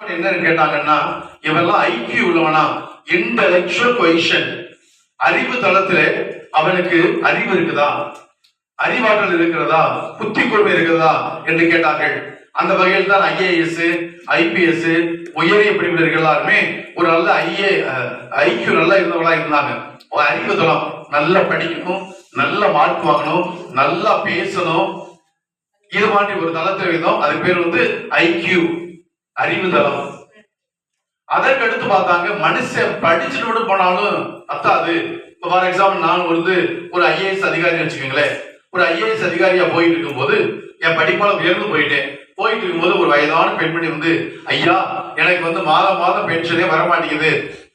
என்னன்னு கேட்டாங்கன்னா, இவெல்லாம் ஐக்கியூ உள்ளவனா, இன்டெலெக்சுவல் கொயிஷன், அறிவு தளத்துல அவனுக்கு அறிவு இருக்குதா, அறிவாற்றல் இருக்கிறதா, புத்தி கூர்மை இருக்கிறதா என்று கேட்டார்கள். அந்த வகையில் தான் ஐஏஎஸ், ஐபிஎஸ், உயரிய பிரிவினர்கள் எல்லாருமே ஒரு நல்ல ஐக்கியூ நல்லா இருந்தவங்களா இருந்தாங்க. அறிவு தளம் நல்லா படிக்கணும், நல்ல மார்க் வாங்கணும், நல்லா பேசணும், இது மாதிரி ஒரு தளத்தில் இருந்தோம். அது பேர் வந்து ஐக்கியூ, அறிவு தளம். அதற்கு அடுத்து பார்த்தாங்க, மனுஷன் படிச்சுட்டு விட போனாலும் அத்தாது. இப்போ ஃபார் எக்ஸாம்பிள் நான் வந்து ஒரு ஐஏஎஸ் அதிகாரி வச்சுக்கோங்களேன். ஒரு ஐஏஎஸ் அதிகாரியா போயிட்டு இருக்கும்போது என் படிப்பால உயர்ந்து போயிட்டு இருக்கும்போது ஒரு வயதான பெண்மணி வந்து, ஐயா எனக்கு வந்து மாதம் மாதம் பென்ஷனே வர மாட்டேங்குது,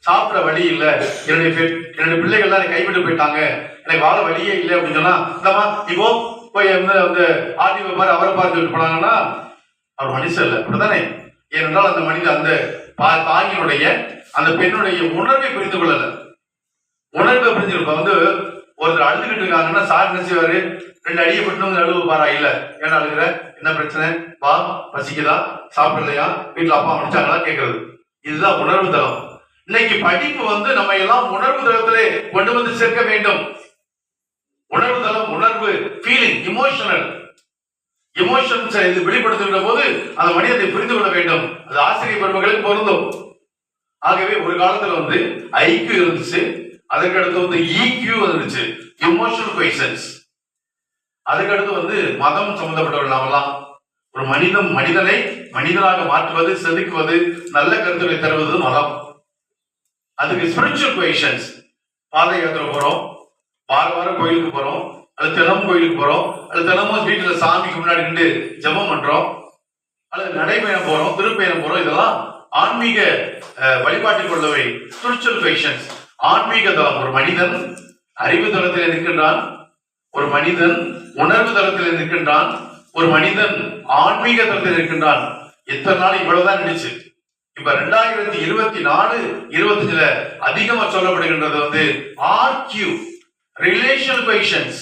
சாப்பிட வழி இல்லை, என்னுடைய பிள்ளைகள்லாம் கைவிட்டு போயிட்டாங்க, எனக்கு வாழ வழியே இல்லை அப்படின்னு சொன்னா, இந்தமா இப்போ போய் வந்து ஆர்டிஓ பாரு அவரை பார்த்து சொல்லிட்டு போனாங்கன்னா அவர் மனுஷன் இல்லை, அப்படித்தானே? ஏனென்றால் அந்த மனிதன் அந்த தாயினுடைய அந்த பெண்ணுடைய உணர்வை புரிந்து கொள்ளல. உணர்வை புரிஞ்சு வந்து ஒருத்தர் அழுதுகிட்டு இருக்காங்கன்னா சார் என்ன செய்வாரு, 2 அடியை பட்டு அழுவு பாரா, இல்ல ஏன்னா அழுகிற, என்ன பிரச்சனை, வா பசிக்குதா, சாப்பிடலையா, வீட்டுல அப்பா முடிச்சாங்களா கேட்கறது. இதுதான் உணர்வு தளம். இன்னைக்கு படிப்பு வந்து நம்ம எல்லாம் உணர்வு தளத்திலே கொண்டு வந்து சேர்க்க வேண்டும். உணர்வு தளம், உணர்வு, ஃபீலிங், எமோஷன்ஸ் இது வெளிப்படுத்துகிற போது அந்த மனிதனை புரிந்து கொள்ள வேண்டும். அது ஆசிரியர் பெருமகளுக்கு பொருந்தும். ஆகவே ஒரு காலத்துல வந்து ஐக்கியூ இருந்துச்சு, அதுக்கு அடுத்து வந்து இக்யூ இருந்துச்சு, எமோஷனல் கொயிஷன்ஸ். அதுக்கு அடுத்து வந்து மதம் சம்பந்தப்பட்டவர்கள் நாமெல்லாம் ஒரு மனிதனை மனிதனாக மாற்றுவது, செதுக்குவது, நல்ல கருத்துக்களை தருவது மதம். அதுக்கு ஸ்பிரிச்சுவல் கொயிஷன்ஸ், பாத யாத்திரை போறோம், வாரம் கோயிலுக்கு போறோம், அல்லது தினமும் கோயிலுக்கு போறோம், அல்லது தினமும் வீட்டுல சாமிக்கு முன்னாடி நின்று ஜெபம் பண்றோம், அல்லது நடைபயணம் போறோம், திருப்பயணம் போறோம். இதெல்லாம் ஆன்மீக வழிபாட்டில் கொள்ளவை, ஸ்பிரிச்சுவல் கொயிஷன்ஸ். ஆன்மீக தளம், ஒரு மனிதன் அறிவு தளத்தில் நிற்கின்றான், ஒரு மனிதன் உணர்வு தளத்தில் நிற்கின்றான், ஒரு மனிதன் ஆன்மீக தளத்தில் இருக்கின்றான். எத்தனை நாள் இவ்வளவுதான் நினைச்சு. இப்ப 2024, 25 அதிகமா சொல்லப்படுகின்றது வந்து ஆர்கியூ, ரிலேஷனல் கொயிஷன்ஸ்.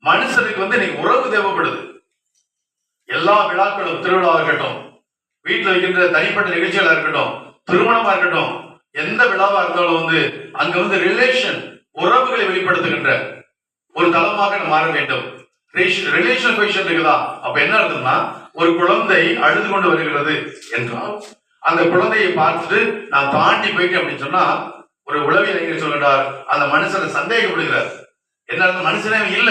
மனுஷனுக்கு வந்து இன்னைக்கு உறவு தேவைப்படுது. எல்லா விழாக்களும், திருவிழாவா இருக்கட்டும், வீட்டுல வைக்கின்ற தனிப்பட்ட நிகழ்ச்சிகளா இருக்கட்டும், திருமணமா இருக்கட்டும், எந்த விழாவா இருந்தாலும் வந்து அங்க வந்து ரிலேஷன், உறவுகளை வெளிப்படுத்துகின்ற ஒரு தளமாக மாற வேண்டும். ரிலேஷன் கொயிஷன் இருக்குதா? அப்ப என்ன அர்த்தம்னா, ஒரு குழந்தை அழுது கொண்டு வருகிறது என்றால் அந்த குழந்தையை பார்த்துட்டு நான் தாண்டி போயிட்டேன் அப்படின்னு சொன்னா, ஒரு உளவியல் சொல்கிறார், அந்த மனுஷனை சந்தேகப்படுகிறார். என்ன மனுஷனே இல்ல,